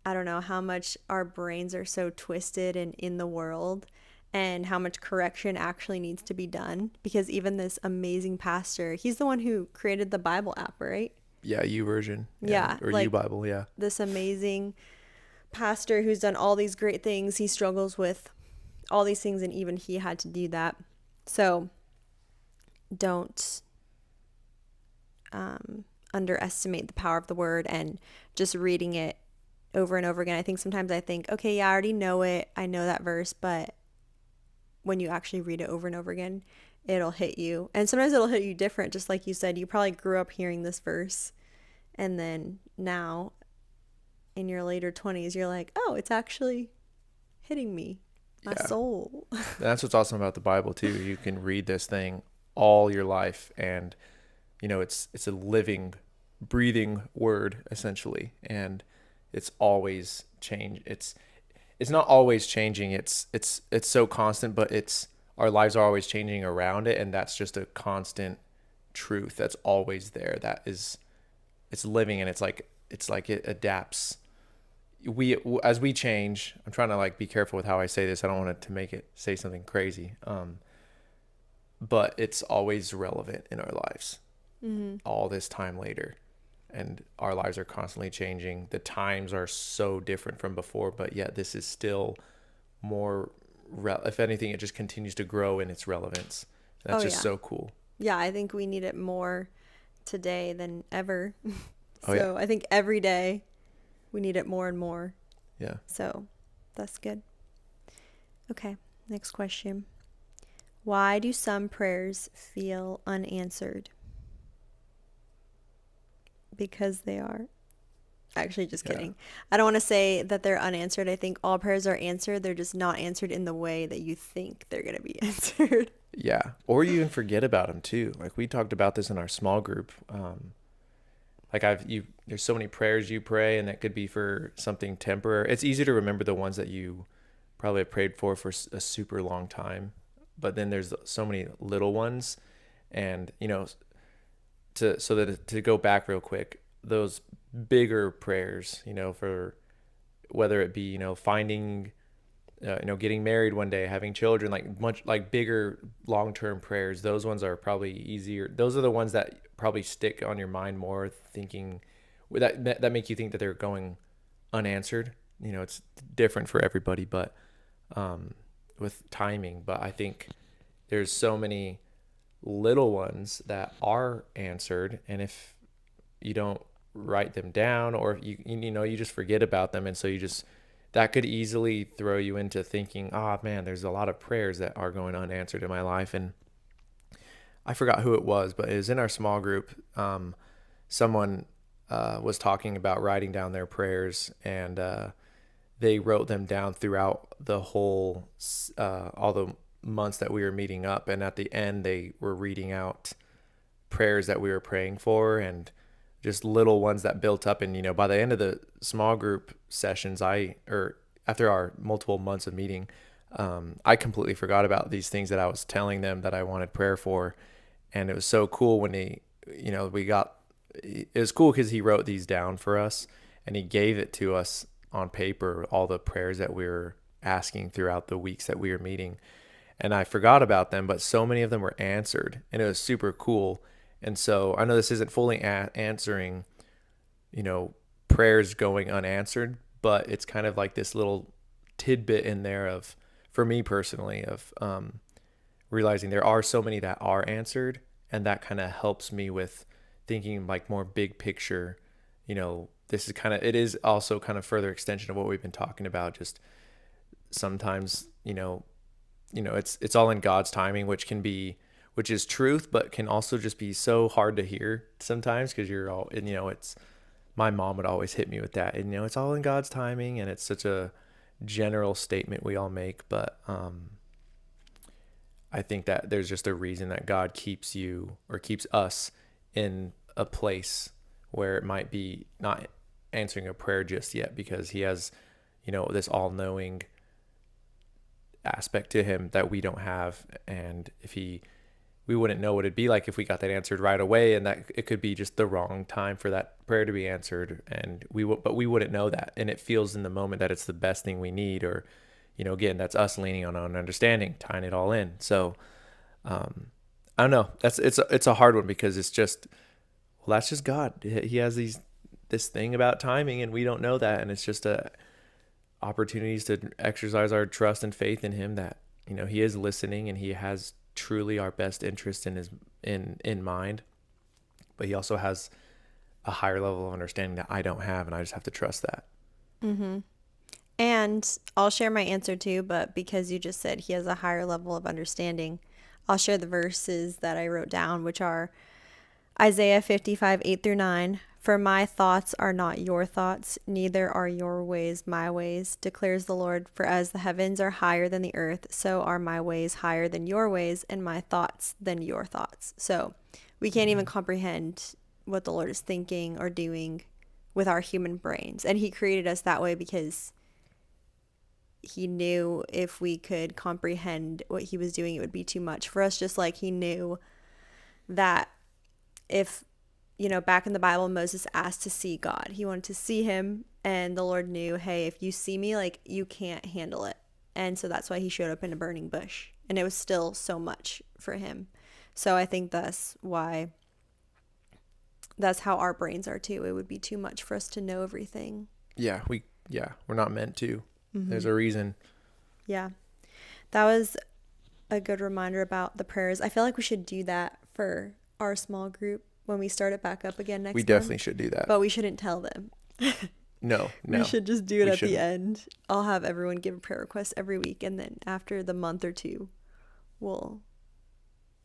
I don't know, how much our brains are so twisted and in the world, and how much correction actually needs to be done. Because even this amazing pastor, he's the one who created the Bible app, right? Yeah, YouVersion. Yeah, or like YouBible, yeah. This amazing pastor who's done all these great things. He struggles with all these things, and even he had to do that. So don't underestimate the power of the word and just reading it over and over again. I think sometimes I think, okay, yeah, I already know it. I know that verse, but when you actually read it over and over again, it'll hit you. And sometimes it'll hit you different. Just like you said, you probably grew up hearing this verse, and then now in your later 20s, you're like, oh, it's actually hitting me, my soul. That's what's awesome about the Bible too. You can read this thing all your life, and it's a living, breathing word essentially, and it's always change. It's not always changing. It's so constant, but our lives are always changing around it, and that's just a constant truth that's always there. It's living, and it's like it adapts. As we change, I'm trying to like be careful with how I say this. I don't want it to make it say something crazy. But it's always relevant in our lives. All this time later, and our lives are constantly changing. The times are so different from before, but yet this is still more if anything, it just continues to grow in its relevance. That's so cool. Yeah, I think we need it more today than ever. So I think every day we need it more and more. Yeah. So that's good. Okay, next question. Why do some prayers feel unanswered? Because they are. Actually, just kidding. I don't want to say that they're unanswered. I think all prayers are answered. They're just not answered in the way that you think they're going to be answered. Yeah. Or you even forget about them too. Like we talked about this in our small group. There's so many prayers you pray, and that could be for something temporary. It's easy to remember the ones that you probably have prayed for a super long time. But then there's so many little ones, and to go back real quick, those bigger prayers, for whether it be, finding, getting married one day, having children, like much like bigger long-term prayers, those ones are probably easier. Those are the ones that probably stick on your mind more, thinking that make you think that they're going unanswered. It's different for everybody, but with timing. But I think there's so many little ones that are answered, and if you don't write them down, or if you just forget about them, and so that could easily throw you into thinking, oh man, there's a lot of prayers that are going unanswered in my life. And I forgot who it was, but it was in our small group. Someone was talking about writing down their prayers, and they wrote them down throughout the whole all the months that we were meeting up, and at the end they were reading out prayers that we were praying for, and just little ones that built up. And by the end of the small group sessions, after our multiple months of meeting, I completely forgot about these things that I was telling them that I wanted prayer for. And it was so cool when it was cool because he wrote these down for us, and he gave it to us on paper, all the prayers that we were asking throughout the weeks that we were meeting. And I forgot about them, but so many of them were answered, and it was super cool. And so I know this isn't fully answering, prayers going unanswered, but it's kind of like this little tidbit in there for me personally, of realizing there are so many that are answered, and that kind of helps me with thinking like more big picture. This is kind of, it is also kind of further extension of what we've been talking about. Just sometimes, it's all in God's timing, which is truth, but can also just be so hard to hear sometimes, because you're all, and it's, my mom would always hit me with that, and it's all in God's timing, and it's such a general statement we all make, but I think that there's just a reason that God keeps you, or keeps us, in a place where it might be not answering a prayer just yet, because he has, this all-knowing aspect to him that we don't have. And we wouldn't know what it'd be like if we got that answered right away, and that it could be just the wrong time for that prayer to be answered, and but we wouldn't know that, and it feels in the moment that it's the best thing we need, or again, that's us leaning on our own understanding, tying it all in. So I don't know, it's a hard one, because it's just, well, that's just God. He has this thing about timing, and we don't know that, and it's just opportunities to exercise our trust and faith in him, that he is listening, and he has truly our best interest in mind, but he also has a higher level of understanding that I don't have, and I just have to trust that. Mm-hmm. And I'll share my answer too, but because you just said he has a higher level of understanding, I'll share the verses that I wrote down, which are Isaiah 55, 8-9. For my thoughts are not your thoughts, neither are your ways my ways, declares the Lord. For as the heavens are higher than the earth, so are my ways higher than your ways, and my thoughts than your thoughts. So we can't even comprehend what the Lord is thinking or doing with our human brains. And he created us that way because he knew if we could comprehend what he was doing, it would be too much for us. Just like he knew that if, back in the Bible, Moses asked to see God. He wanted to see him, and the Lord knew, hey, if you see me, like, you can't handle it. And so that's why he showed up in a burning bush, and it was still so much for him. So I think that's how our brains are too. It would be too much for us to know everything. Yeah, we're not meant to. Mm-hmm. There's a reason. Yeah. That was a good reminder about the prayers. I feel like we should do that for our small group when we start it back up again next month. We definitely should do that. But we shouldn't tell them. No. We should just do it at the end. I'll have everyone give a prayer request every week, and then after the month or two, we'll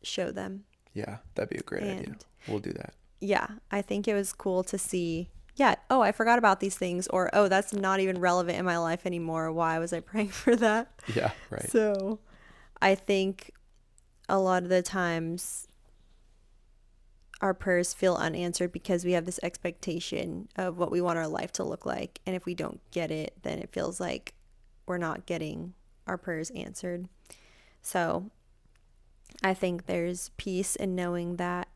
show them. Yeah, that'd be a great idea. We'll do that. Yeah, I think it was cool to see, oh, I forgot about these things, or, oh, that's not even relevant in my life anymore. Why was I praying for that? Yeah, right. So I think a lot of the times our prayers feel unanswered because we have this expectation of what we want our life to look like. And if we don't get it, then it feels like we're not getting our prayers answered. So I think there's peace in knowing that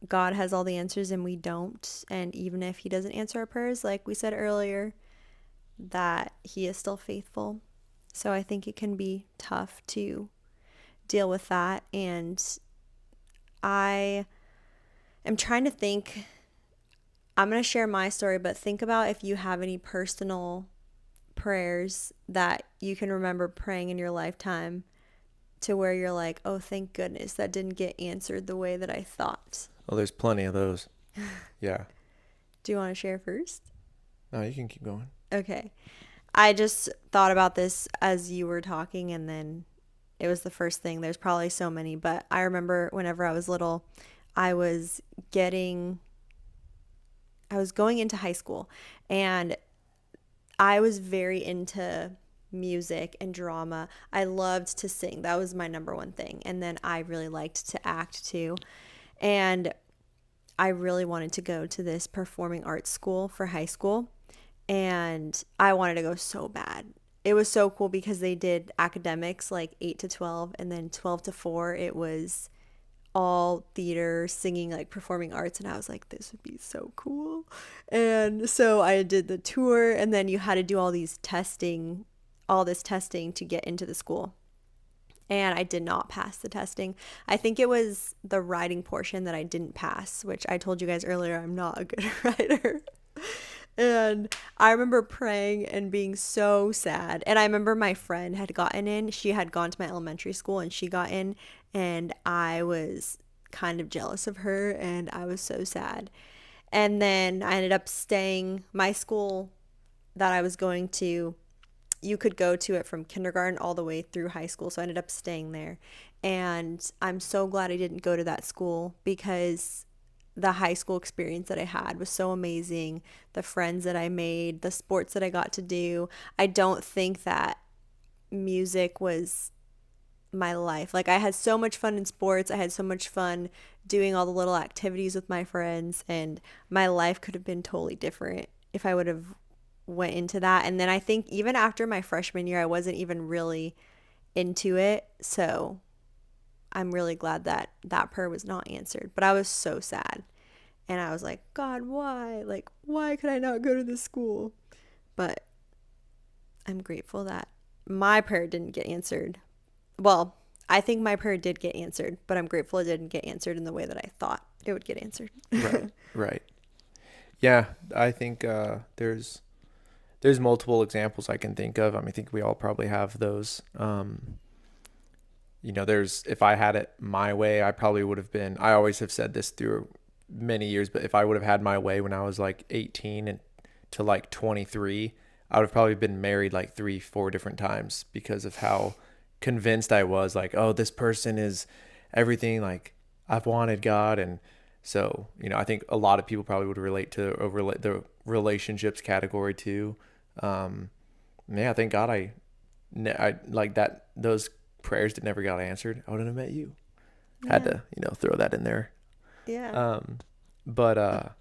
God has all the answers and we don't. And even if he doesn't answer our prayers, like we said earlier, that he is still faithful. So I think it can be tough to deal with that. And I am trying to think, I'm going to share my story, but think about if you have any personal prayers that you can remember praying in your lifetime to where you're like, oh, thank goodness that didn't get answered the way that I thought. Oh, there's plenty of those. Yeah. Do you want to share first? No, you can keep going. Okay. I just thought about this as you were talking, and then it was the first thing. There's probably so many, but I remember whenever I was little, I was going into high school, and I was very into music and drama. I loved to sing. That was my number one thing. And then I really liked to act too. And I really wanted to go to this performing arts school for high school. And I wanted to go so bad. It was so cool because they did academics like 8 to 12, and then 12 to 4, it was all theater, singing, like performing arts. And I was like, this would be so cool. And so I did the tour, and then you had to do all this testing to get into the school. And I did not pass the testing. I think it was the writing portion that I didn't pass, which I told you guys earlier, I'm not a good writer. And I remember praying and being so sad. And I remember my friend had gotten in. She had gone to my elementary school and she got in. and I was kind of jealous of her, and I was so sad. And then I ended up staying, my school that I was going to, you could go to it from kindergarten all the way through high school. So I ended up staying there. And I'm so glad I didn't go to that school because the high school experience that I had was so amazing. The friends that I made, the sports that I got to do. I don't think that music was my life. Like I had so much fun in sports. I had so much fun doing all the little activities with my friends, and my life could have been totally different if I would have went into that. And then I think even after my freshman year, I wasn't even really into it. So I'm really glad that that prayer was not answered. But I was so sad. And I was like, God, why? Like, why could I not go to this school? But I'm grateful that my prayer didn't get answered. Well, I think my prayer did get answered, but I'm grateful it didn't get answered in the way that I thought it would get answered. Right. Right. Yeah, I think there's multiple examples I can think of. I mean, I think we all probably have those. There's if I had it my way, I probably would have been. I always have said this through many years, but if I would have had my way when I was like 18 and to like 23, I would have probably been married like 3, 4 different times because of how convinced I was. Like, oh, this person is everything. Like I've wanted God, and so I think a lot of people probably would relate to the relationships category too. Yeah, thank God I like that. Those prayers that never got answered, I wouldn't have met you. Had Yeah. to, throw that in there. Yeah. But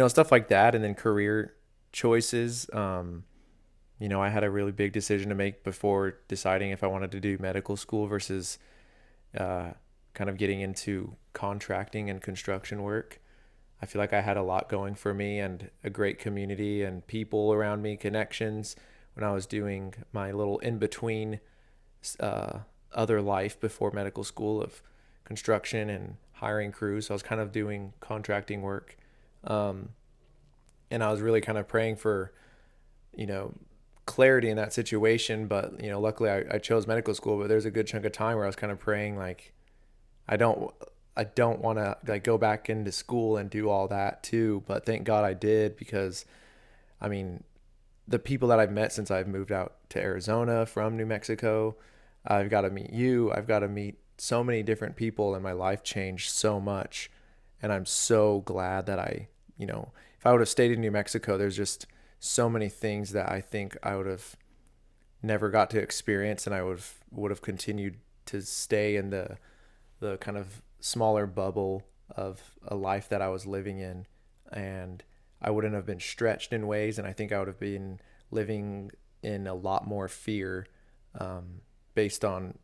stuff like that, and then career choices. I had a really big decision to make before deciding if I wanted to do medical school versus kind of getting into contracting and construction work. I feel like I had a lot going for me and a great community and people around me, connections when I was doing my little in-between other life before medical school of construction and hiring crews. So I was kind of doing contracting work. And I was really kind of praying for, clarity in that situation. But, luckily I chose medical school, but there's a good chunk of time where I was kind of praying like, I don't want to like go back into school and do all that too. But thank God I did, because I mean, the people that I've met since I've moved out to Arizona from New Mexico, I've got to meet you. I've got to meet so many different people, and my life changed so much. And I'm so glad that if I would have stayed in New Mexico, there's just so many things that I think I would have never got to experience, and I would have continued to stay in the kind of smaller bubble of a life that I was living in, and I wouldn't have been stretched in ways, and I think I would have been living in a lot more fear based on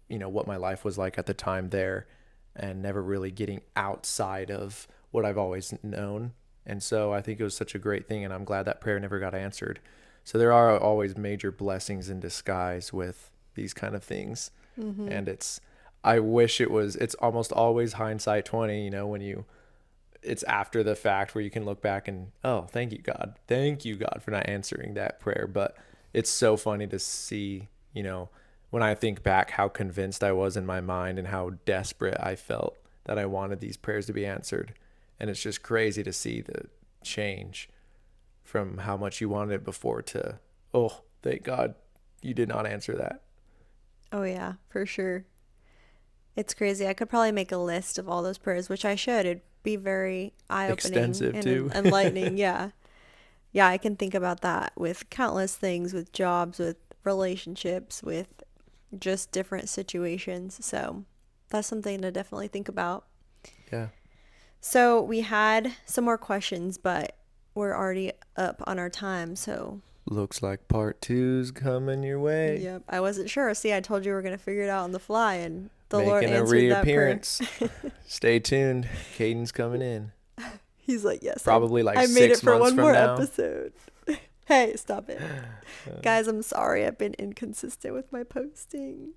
what my life was like at the time there, and never really getting outside of what I've always known. And so I think it was such a great thing, and I'm glad that prayer never got answered. So there are always major blessings in disguise with these kind of things. Mm-hmm. And I wish it's almost always hindsight 20, when it's after the fact where you can look back and, oh, thank you God for not answering that prayer. But it's so funny to see, when I think back, how convinced I was in my mind and how desperate I felt that I wanted these prayers to be answered. And it's just crazy to see the change from how much you wanted it before to, oh, thank God you did not answer that. Oh, yeah, for sure. It's crazy. I could probably make a list of all those prayers, which I should. It'd be very eye-opening Extensive and too. enlightening. Yeah. Yeah, I can think about that with countless things, with jobs, with relationships, with just different situations. So that's something to definitely think about. Yeah. So we had some more questions, but we're already up on our time. So, Looks like part 2's coming your way. yep, I wasn't sure. See, I told you we were going to figure it out on the fly, and the Lord Making a answered that prayer. reappearance. Stay tuned. Caden's coming in. He's like, yes, Probably like I made it 6 for months one from more now. episode. Hey, stop it. Guys, I'm sorry I've been inconsistent with my posting.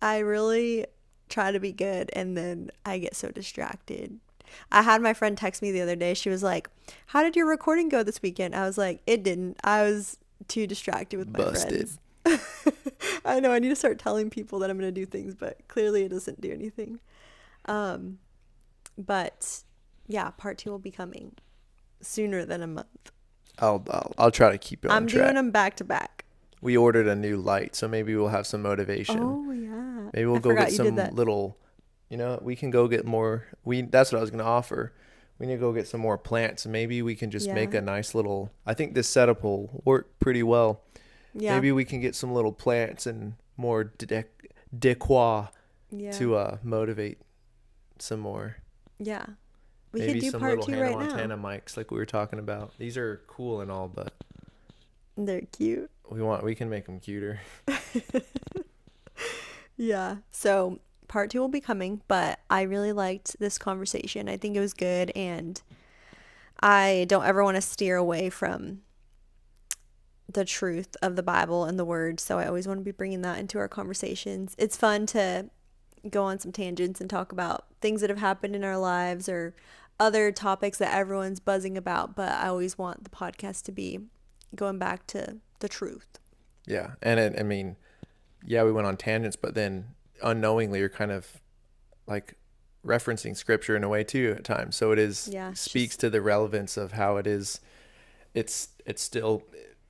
I really try to be good, and then I get so distracted. I had my friend text me the other day. She was like, how did your recording go this weekend? I was like, it didn't. I was too distracted with my Busted. friends. I know I need to start telling people that I'm going to do things, but clearly it doesn't do anything. Um, but yeah, part two will be coming sooner than a month. I'll try to keep you on I'm track. doing them back to back. We ordered a new light, so maybe we'll have some motivation. Oh yeah. Maybe we'll I go forgot get you did some that. little, we can go get more. That's what I was going to offer. We need to go get some more plants, and maybe we can just make Yeah. a nice little. I think this setup will work pretty well. Yeah. Maybe we can get some little plants and more decor Yeah. to motivate some more. Yeah. We Maybe could do some part little two Hannah right Montana now. mics like we were talking about. These are cool and all, but They're cute. we can make them cuter. Yeah. So part two will be coming, but I really liked this conversation. I think it was good, and I don't ever want to steer away from the truth of the Bible and the Word. So I always want to be bringing that into our conversations. It's fun to go on some tangents and talk about things that have happened in our lives or other topics that everyone's buzzing about, but I always want the podcast to be going back to the truth. Yeah, and I mean, yeah, we went on tangents, but then unknowingly you're kind of like referencing scripture in a way too at times. So it is speaks to the relevance of how it is. It's still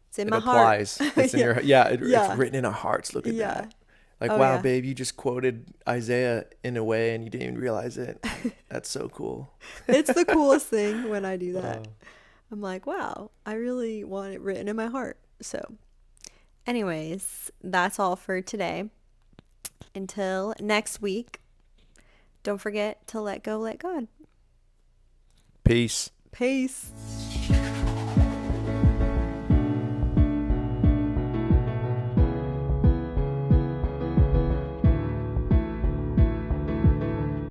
it's in it my applies. heart. It's in your it's written in our hearts. Look at that. Like, Oh, wow, yeah. babe, you just quoted Isaiah in a way and you didn't even realize it. That's so cool. It's the coolest thing when I do that. I'm like, wow, I really want it written in my heart. So, anyways, that's all for today. Until next week, don't forget to let go, let God. Peace. Peace.